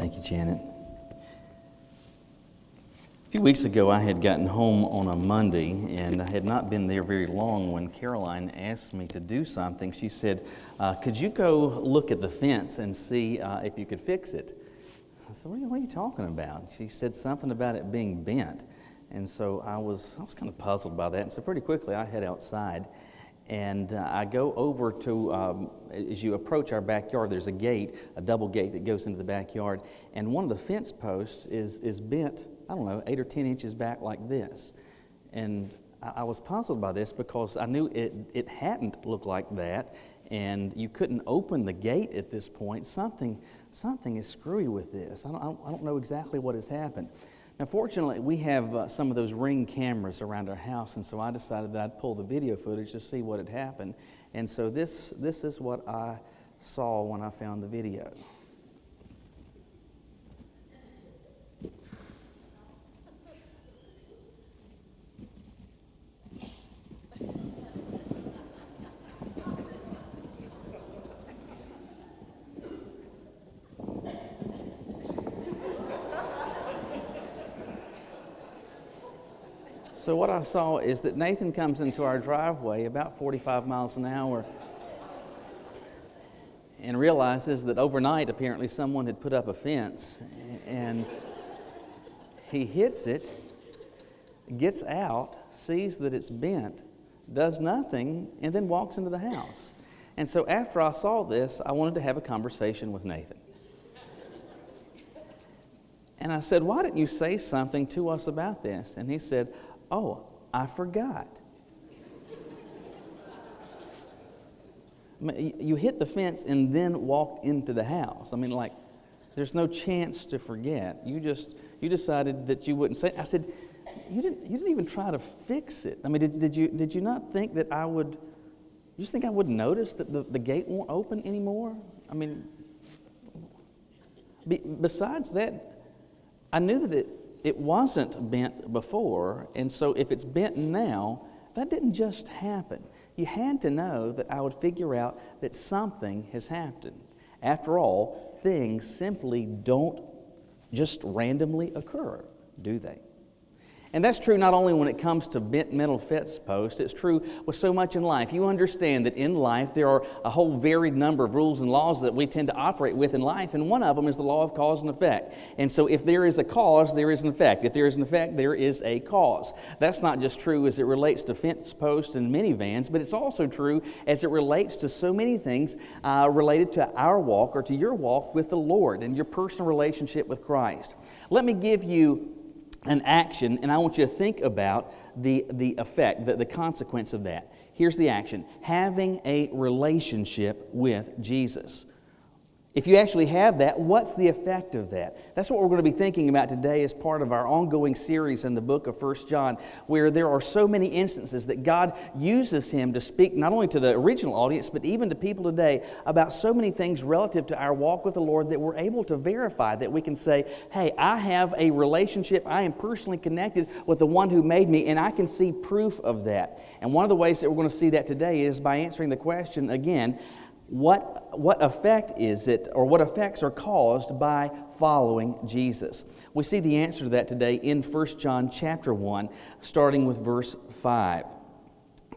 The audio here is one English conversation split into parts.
Thank you, Janet. A few weeks ago, I had gotten home on a Monday, and I had not been there very long when Caroline asked me to do something. She said, could you go look at the fence and see if you could fix it? I said, what are you talking about? She said something about it being bent. And so I was kind of puzzled by that. And so pretty quickly, I head outside. And I go over to, as you approach our backyard, there's a gate, a double gate that goes into the backyard. And one of the fence posts is bent, I don't know, 8 or 10 inches back like this. And I was puzzled by this because I knew it hadn't looked like that. And you couldn't open the gate at this point. Something is screwy with this. I don't know exactly what has happened. Now, fortunately, we have some of those Ring cameras around our house, and so I decided that I'd pull the video footage to see what had happened. And so this is what I saw when I found the video. So what I saw is that Nathan comes into our driveway about 45 miles an hour and realizes that overnight apparently someone had put up a fence, and he hits it, gets out, sees that it's bent, does nothing, and then walks into the house. And so after I saw this, I wanted to have a conversation with Nathan. And I said, why didn't you say something to us about this? And he said, oh, I forgot. You hit the fence and then walked into the house. I mean, like, there's no chance to forget. You decided that you wouldn't say it. I said, you didn't even try to fix it. I mean, did you not think that I would? You just think I wouldn't notice that the gate won't open anymore? I mean, besides that, I knew that it wasn't bent before, and so if it's bent now, that didn't just happen. You had to know that I would figure out that something has happened. After all, things simply don't just randomly occur, do they? And that's true not only when it comes to bent metal fence posts, it's true with so much in life. You understand that in life there are a whole varied number of rules and laws that we tend to operate with in life, and one of them is the law of cause and effect. And so if there is a cause, there is an effect. If there is an effect, there is a cause. That's not just true as it relates to fence posts and minivans, but it's also true as it relates to so many things related to our walk or to your walk with the Lord and your personal relationship with Christ. Let me give you an action, and I want you to think about the effect, the consequence of that. Here's the action: having a relationship with Jesus. If you actually have that, what's the effect of that? That's what we're going to be thinking about today as part of our ongoing series in the book of 1 John, where there are so many instances that God uses Him to speak not only to the original audience, but even to people today about so many things relative to our walk with the Lord that we're able to verify, that we can say, hey, I have a relationship, I am personally connected with the one who made me, and I can see proof of that. And one of the ways that we're going to see that today is by answering the question again, what effect is it, or what effects are caused by following Jesus? We see the answer to that today in 1 John chapter 1, starting with verse 5.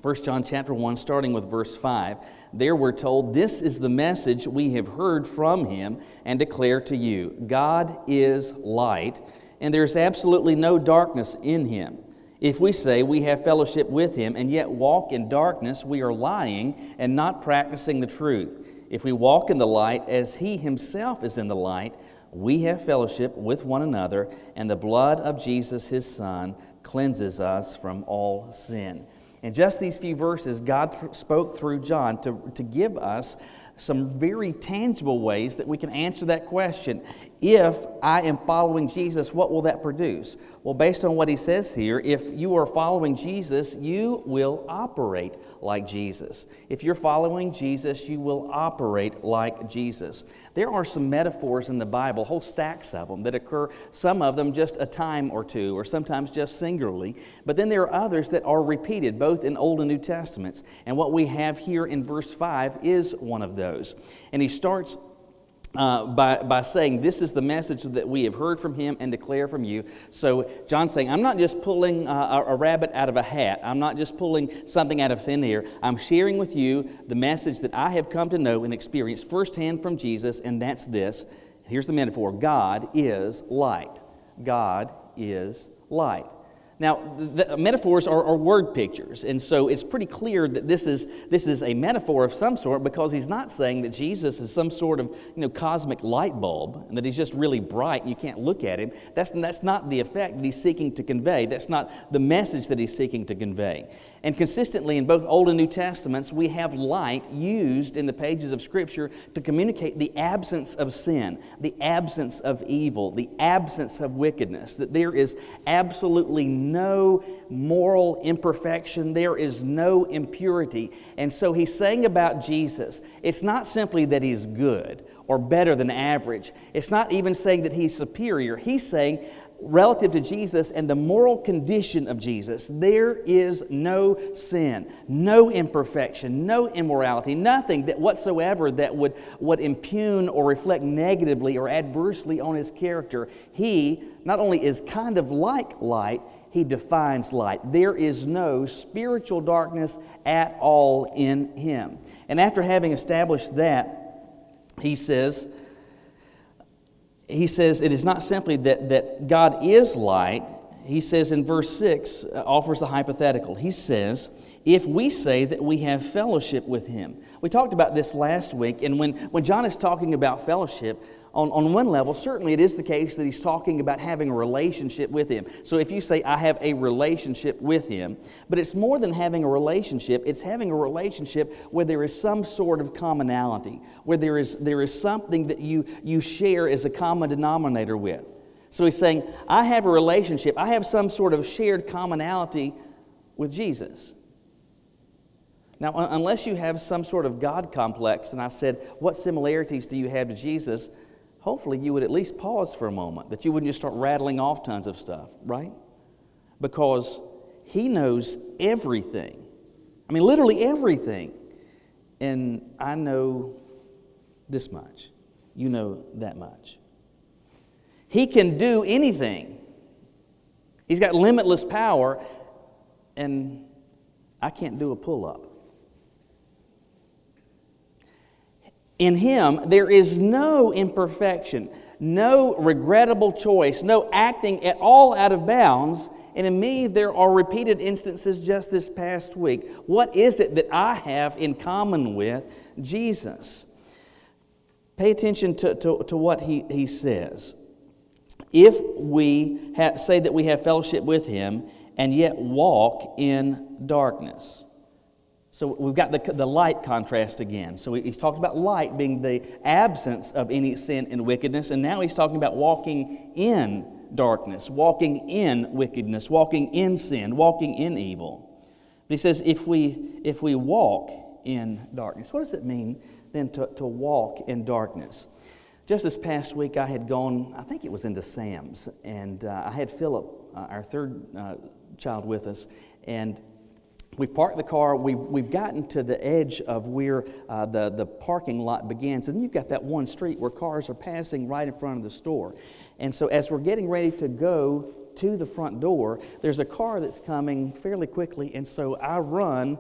1 John chapter 1, starting with verse 5. There we're told, this is the message we have heard from Him and declare to you. God is light, and there's absolutely no darkness in Him. If we say we have fellowship with Him and yet walk in darkness, we are lying and not practicing the truth. If we walk in the light as He Himself is in the light, we have fellowship with one another, and the blood of Jesus, His Son, cleanses us from all sin. In just these few verses, God spoke through John to give us some very tangible ways that we can answer that question. If I am following Jesus, what will that produce? Well, based on what he says here, if you are following Jesus, you will operate like Jesus. If you're following Jesus, you will operate like Jesus. There are some metaphors in the Bible, whole stacks of them, that occur, some of them just a time or two, or sometimes just singularly. But then there are others that are repeated, both in Old and New Testaments. And what we have here in verse 5 is one of those. And he starts by saying, this is the message that we have heard from him and declare from you. So John's saying, I'm not just pulling a rabbit out of a hat. I'm not just pulling something out of thin air. I'm sharing with you the message that I have come to know and experience firsthand from Jesus, and that's this. Here's the metaphor. God is light. God is light. Now, the metaphors are word pictures, and so it's pretty clear that this is a metaphor of some sort, because he's not saying that Jesus is some sort of cosmic light bulb and that he's just really bright and you can't look at him. That's not the effect that he's seeking to convey. That's not the message that he's seeking to convey. And consistently in both Old and New Testaments, we have light used in the pages of Scripture to communicate the absence of sin, the absence of evil, the absence of wickedness, that there is absolutely no moral imperfection, there is no impurity. And so he's saying about Jesus, it's not simply that he's good or better than average. It's not even saying that he's superior. He's saying, relative to Jesus and the moral condition of Jesus, there is no sin, no imperfection, no immorality, nothing that whatsoever that would impugn or reflect negatively or adversely on his character. He not only is kind of like light, he defines light. There is no spiritual darkness at all in him. And after having established that, he says it is not simply that God is light. He says in verse 6, offers a hypothetical. He says, if we say that we have fellowship with him. We talked about this last week, and when John is talking about fellowship, on one level, certainly it is the case that he's talking about having a relationship with him. So if you say, I have a relationship with him, but it's more than having a relationship, it's having a relationship where there is some sort of commonality, where there is something that you share as a common denominator with. So he's saying, I have a relationship, I have some sort of shared commonality with Jesus. Now, unless you have some sort of God complex, and I said, what similarities do you have to Jesus? Hopefully you would at least pause for a moment, that you wouldn't just start rattling off tons of stuff, right? Because he knows everything. I mean, literally everything. And I know this much. You know that much. He can do anything. He's got limitless power, and I can't do a pull-up. In him, there is no imperfection, no regrettable choice, no acting at all out of bounds. And in me, there are repeated instances just this past week. What is it that I have in common with Jesus? Pay attention to what he says. If we say that we have fellowship with him and yet walk in darkness. So we've got the light contrast again. So he's talked about light being the absence of any sin and wickedness, and now he's talking about walking in darkness, walking in wickedness, walking in sin, walking in evil. But he says if we walk in darkness, what does it mean then to walk in darkness? Just this past week I had gone, I think it was into Sam's, and I had Philip, our third child, with us, and we've parked the car. We've gotten to the edge of where the parking lot begins. And then you've got that one street where cars are passing right in front of the store. And so as we're getting ready to go to the front door, there's a car that's coming fairly quickly. And so I run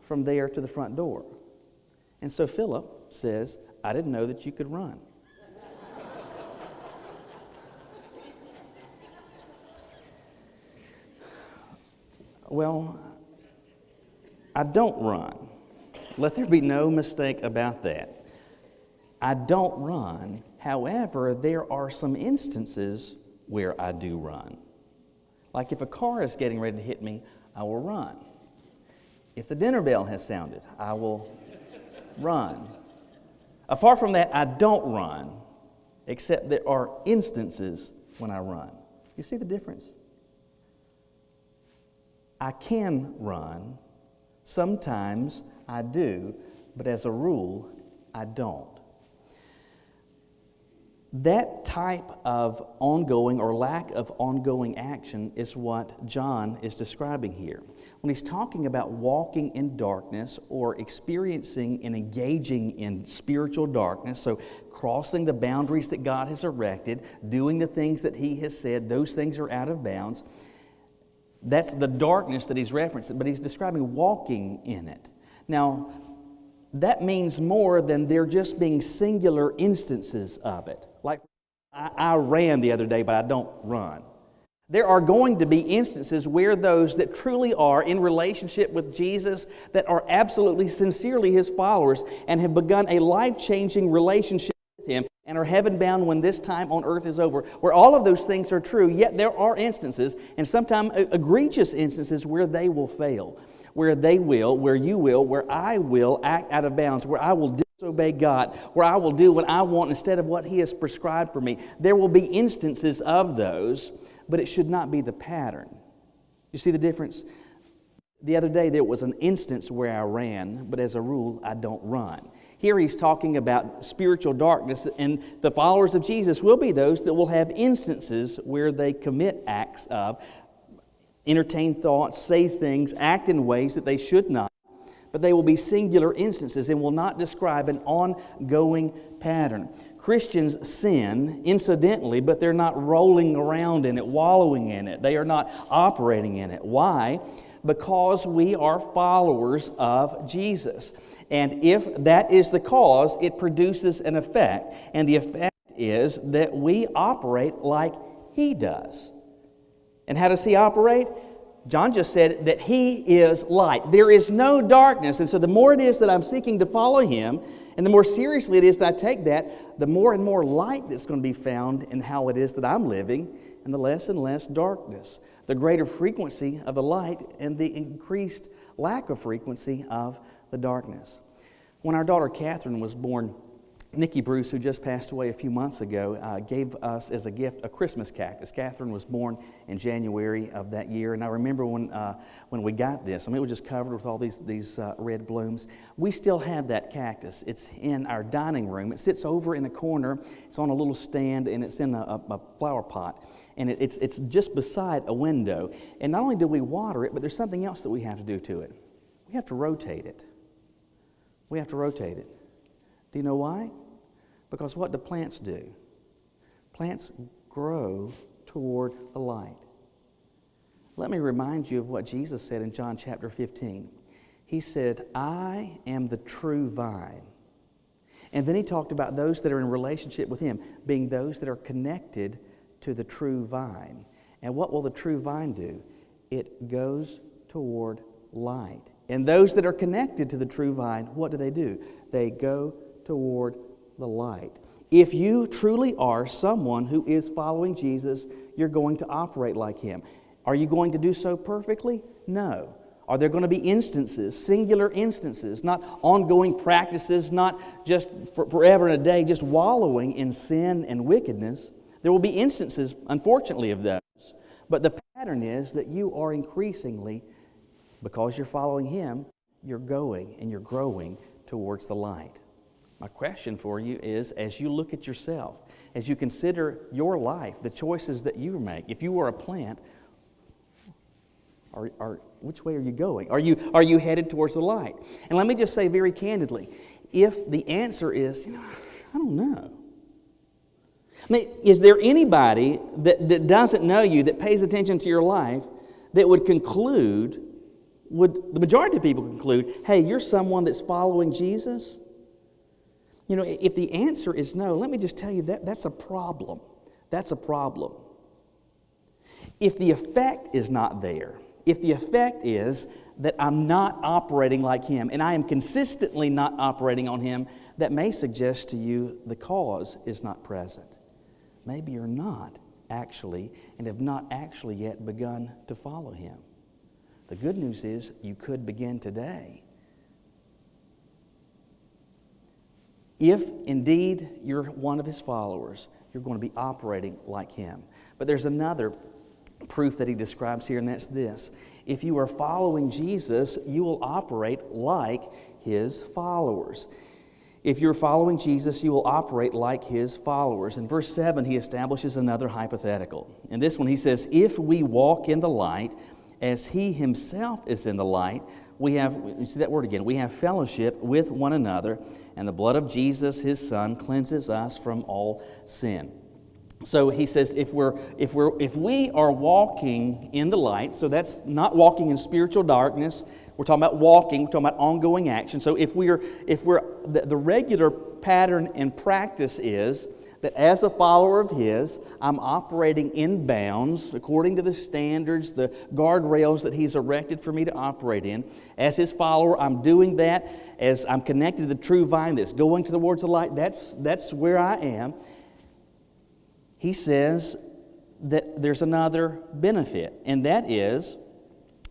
from there to the front door. And so Philip says, I didn't know that you could run. Well, I don't run. Let there be no mistake about that. I don't run. However, there are some instances where I do run. Like if a car is getting ready to hit me, I will run. If the dinner bell has sounded, I will run. Apart from that, I don't run, except there are instances when I run. You see the difference? I can run. Sometimes I do, but as a rule, I don't. That type of ongoing or lack of ongoing action is what John is describing here. When he's talking about walking in darkness or experiencing and engaging in spiritual darkness, so crossing the boundaries that God has erected, doing the things that He has said, those things are out of bounds. That's the darkness that he's referencing, but he's describing walking in it. Now, that means more than there just being singular instances of it. Like, I ran the other day, but I don't run. There are going to be instances where those that truly are in relationship with Jesus, that are absolutely, sincerely His followers, and have begun a life-changing relationship with Him, and are heaven-bound when this time on earth is over, where all of those things are true, yet there are instances, and sometimes egregious instances, where they will fail, where they will, where you will, where I will act out of bounds, where I will disobey God, where I will do what I want instead of what He has prescribed for me. There will be instances of those, but it should not be the pattern. You see the difference? The other day there was an instance where I ran, but as a rule I don't run. Here he's talking about spiritual darkness, and the followers of Jesus will be those that will have instances where they commit acts of, entertain thoughts, say things, act in ways that they should not. But they will be singular instances and will not describe an ongoing pattern. Christians sin incidentally, but they're not rolling around in it, wallowing in it. They are not operating in it. Why? Because we are followers of Jesus. And if that is the cause, it produces an effect. And the effect is that we operate like He does. And how does He operate? John just said that He is light. There is no darkness. And so the more it is that I'm seeking to follow Him, and the more seriously it is that I take that, the more and more light that's going to be found in how it is that I'm living, and the less and less darkness. The greater frequency of the light and the increased lack of frequency of the darkness. When our daughter Catherine was born, Nikki Bruce, who just passed away a few months ago, gave us as a gift a Christmas cactus. Catherine was born in January of that year, and I remember when we got this, it was just covered with all these red blooms. We still have that cactus. It's in our dining room. It sits over in a corner. It's on a little stand, and it's in a flower pot, and it's just beside a window. And not only do we water it, but there's something else that we have to do to it. We have to rotate it. We have to rotate it. Do you know why? Because what do plants do? Plants grow toward the light. Let me remind you of what Jesus said in John chapter 15. He said, I am the true vine. And then He talked about those that are in relationship with Him being those that are connected to the true vine. And what will the true vine do? It goes toward light. And those that are connected to the true vine, what do? They go toward the light. If you truly are someone who is following Jesus, you're going to operate like Him. Are you going to do so perfectly? No. Are there going to be instances, singular instances, not ongoing practices, not just forever and a day, just wallowing in sin and wickedness? There will be instances, unfortunately, of those. But the pattern is that you are increasingly, because you're following Him, you're going and you're growing towards the light. My question for you is, as you look at yourself, as you consider your life, the choices that you make, if you were a plant, which way are you going? Are you headed towards the light? And let me just say very candidly, if the answer is, I don't know. Is there anybody that doesn't know you, that pays attention to your life, that would conclude, would the majority of people conclude, hey, you're someone that's following Jesus? If the answer is no, let me just tell you that's a problem. That's a problem. If the effect is not there, if the effect is that I'm not operating like Him, and I am consistently not operating on Him, that may suggest to you the cause is not present. Maybe you're not actually, and have not actually yet begun to follow Him. The good news is you could begin today. If indeed you're one of His followers, you're going to be operating like Him. But there's another proof that He describes here, and that's this. If you are following Jesus, you will operate like His followers. If you're following Jesus, you will operate like his followers. In verse 7, he establishes another hypothetical. In this one, he says, if we walk in the light as he himself is in the light, you see that word again, we have fellowship with one another, and the blood of Jesus, his Son, cleanses us from all sin. So he says, if we are walking in the light, so that's not walking in spiritual darkness. We're talking about walking. We're talking about ongoing action. So the regular pattern and practice is that as a follower of his, I'm operating in bounds according to the standards, the guardrails that he's erected for me to operate in. As his follower, I'm doing that. As I'm connected to the true vine that's going towards the light, that's where I am. He says that there's another benefit, and that is,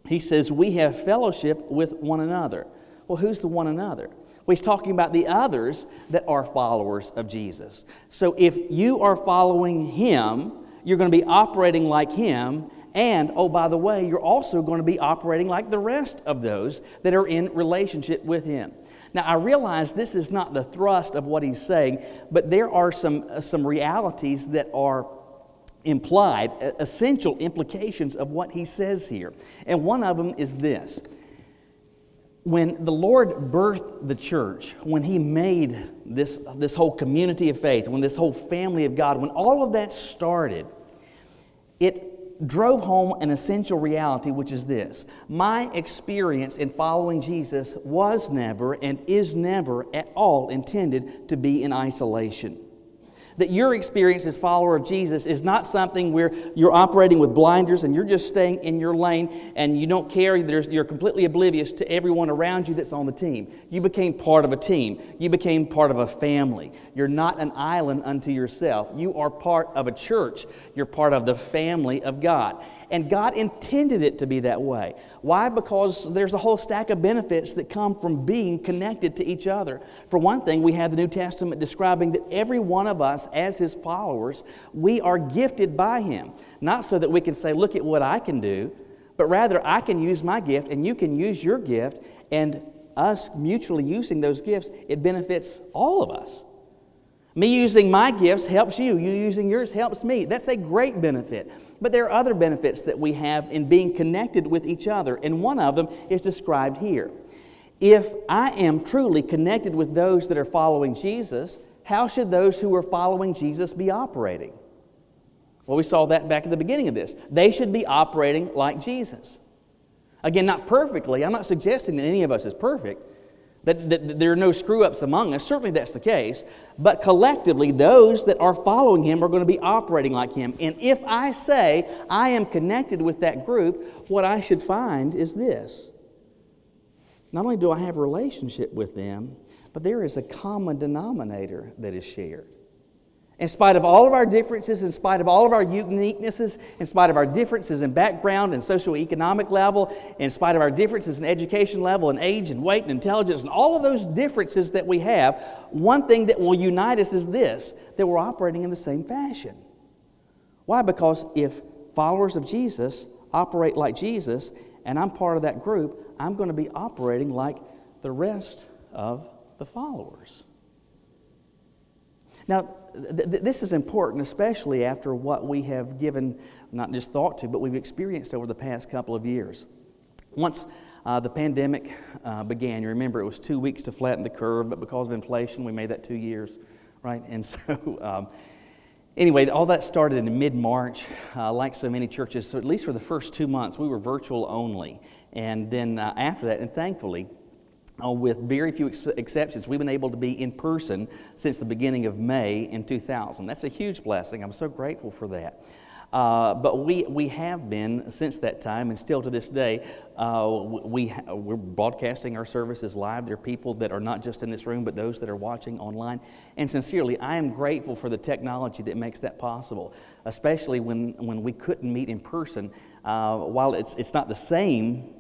he says, we have fellowship with one another. Well, who's the one another? Well, he's talking about the others that are followers of Jesus. So if you are following him, you're going to be operating like him, and, oh, by the way, you're also going to be operating like the rest of those that are in relationship with him. Now, I realize this is not the thrust of what he's saying, but there are some realities that are implied, essential implications of what he says here. And one of them is this. When the Lord birthed the church, when he made this whole community of faith, when this whole family of God, when all of that started, it drove home an essential reality, which is this. My experience in following Jesus was never and is never at all intended to be in isolation. That your experience as a follower of Jesus is not something where you're operating with blinders and you're just staying in your lane and you don't care, you're completely oblivious to everyone around you that's on the team. You became part of a team. You became part of a family. You're not an island unto yourself. You are part of a church. You're part of the family of God. And God intended it to be that way. Why? Because there's a whole stack of benefits that come from being connected to each other. For one thing, we have the New Testament describing that every one of us, as his followers, we are gifted by him. Not so that we can say, look at what I can do, but rather I can use my gift and you can use your gift, and us mutually using those gifts, it benefits all of us. Me using my gifts helps you. You using yours helps me. That's a great benefit. But there are other benefits that we have in being connected with each other, and one of them is described here. If I am truly connected with those that are following Jesus, how should those who are following Jesus be operating? Well, we saw that back at the beginning of this. They should be operating like Jesus. Again, not perfectly. I'm not suggesting that any of us is perfect, that there are no screw-ups among us. Certainly that's the case. But collectively, those that are following him are going to be operating like him. And if I say I am connected with that group, what I should find is this. Not only do I have a relationship with them, but there is a common denominator that is shared. In spite of all of our differences, in spite of all of our uniquenesses, in spite of our differences in background and socioeconomic level, in spite of our differences in education level and age and weight and intelligence and all of those differences that we have, one thing that will unite us is this, that we're operating in the same fashion. Why? Because if followers of Jesus operate like Jesus and I'm part of that group, I'm going to be operating like the rest of the followers. Now, this is important, especially after what we have given, not just thought to, but we've experienced over the past couple of years. Once the pandemic began, you remember it was 2 weeks to flatten the curve, but because of inflation, we made that 2 years, right? And so, anyway, all that started in mid-March. Like so many churches, so at least for the first 2 months, we were virtual only. And then after that, and thankfully, with very few exceptions, we've been able to be in person since the beginning of May in 2000. That's a huge blessing. I'm so grateful for that. But we have been, since that time, and still to this day, we're broadcasting our services live. There are people that are not just in this room, but those that are watching online. And sincerely, I am grateful for the technology that makes that possible, especially when we couldn't meet in person. While it's not the same,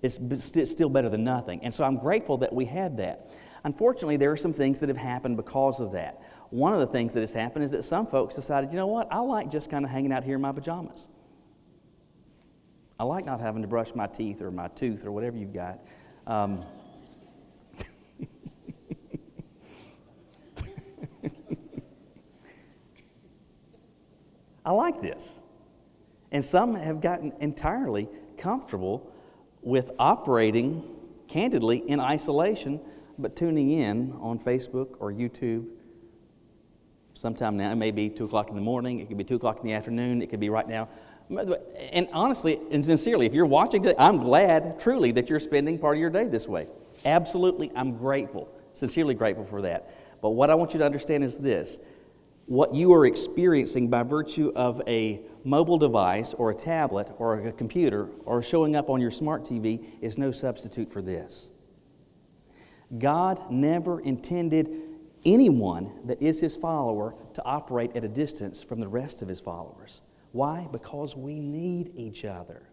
it's still better than nothing. And so I'm grateful that we had that. Unfortunately, there are some things that have happened because of that. One of the things that has happened is that some folks decided, you know what, I like just kind of hanging out here in my pajamas. I like not having to brush my teeth or my tooth or whatever you've got. I like this. And some have gotten entirely comfortable with operating candidly in isolation, but tuning in on Facebook or YouTube sometime now. It may be 2 o'clock in the morning, it could be 2 o'clock in the afternoon, it could be right now. And honestly and sincerely, if you're watching today, I'm glad truly that you're spending part of your day this way. Absolutely, I'm grateful, sincerely grateful for that. But what I want you to understand is this: what you are experiencing by virtue of a mobile device or a tablet or a computer or showing up on your smart TV is no substitute for this. God never intended anyone that is His follower to operate at a distance from the rest of His followers. Why? Because we need each other.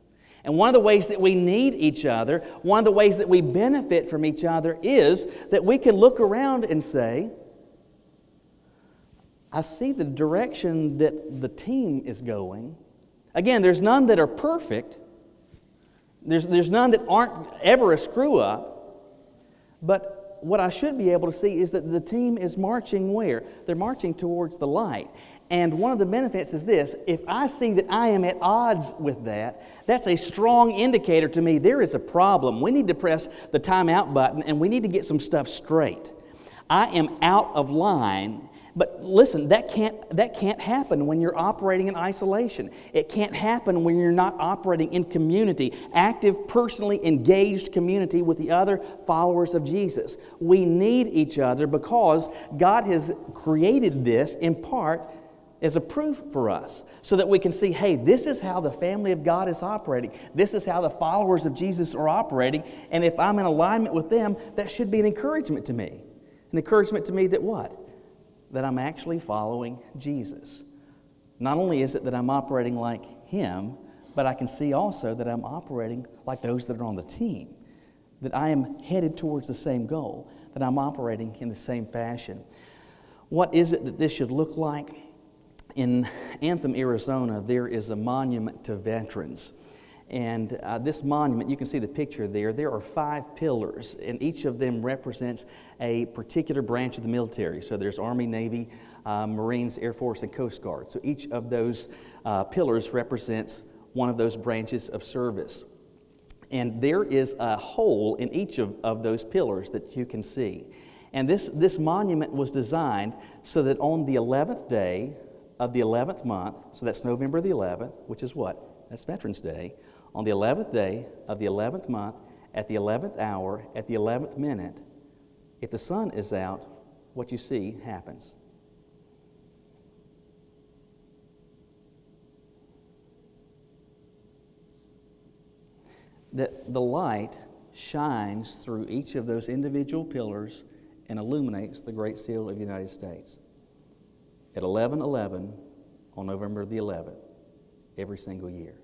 And one of the ways that we need each other, one of the ways that we benefit from each other is that we can look around and say, I see the direction that the team is going. Again, there's none that are perfect. There's none that aren't ever a screw-up. But what I should be able to see is that the team is marching where? They're marching towards the light. And one of the benefits is this: if I see that I am at odds with that, that's a strong indicator to me there is a problem. We need to press the timeout button and we need to get some stuff straight. I am out of line. But listen, that can't happen when you're operating in isolation. It can't happen when you're not operating in community, active, personally engaged community with the other followers of Jesus. We need each other because God has created this in part as a proof for us so that we can see, hey, this is how the family of God is operating. This is how the followers of Jesus are operating. And if I'm in alignment with them, that should be an encouragement to me. An encouragement to me that what? That I'm actually following Jesus. Not only is it that I'm operating like Him, but I can see also that I'm operating like those that are on the team. That I am headed towards the same goal. That I'm operating in the same fashion. What is it that this should look like? In Anthem, Arizona, there is a monument to veterans. And this monument, you can see the picture there. There are 5 pillars, and each of them represents a particular branch of the military. So there's Army, Navy, Marines, Air Force, and Coast Guard. So each of those pillars represents one of those branches of service. And there is a hole in each of those pillars that you can see. And this monument was designed so that on the 11th day of the 11th month, so that's November the 11th, which is what? That's Veterans Day. On the 11th day of the 11th month, at the 11th hour, at the 11th minute, if the sun is out, what you see happens. That the light shines through each of those individual pillars and illuminates the Great Seal of the United States. At 11:11 on November the 11th, every single year.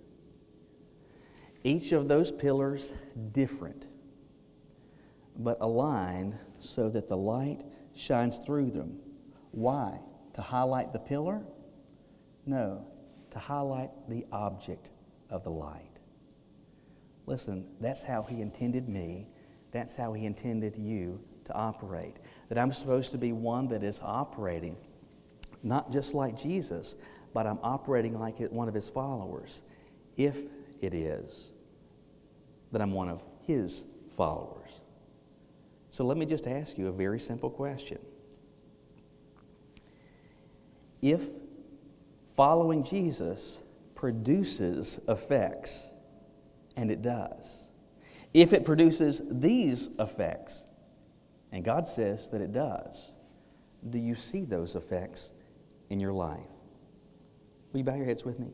Each of those pillars different, but aligned so that the light shines through them. Why? To highlight the pillar? No, to highlight the object of the light. Listen, that's how He intended me. That's how He intended you to operate. That I'm supposed to be one that is operating not just like Jesus, but I'm operating like one of His followers, if it is that I'm one of His followers. So let me just ask you a very simple question. If following Jesus produces effects, and it does, if it produces these effects, and God says that it does, do you see those effects in your life? Will you bow your heads with me?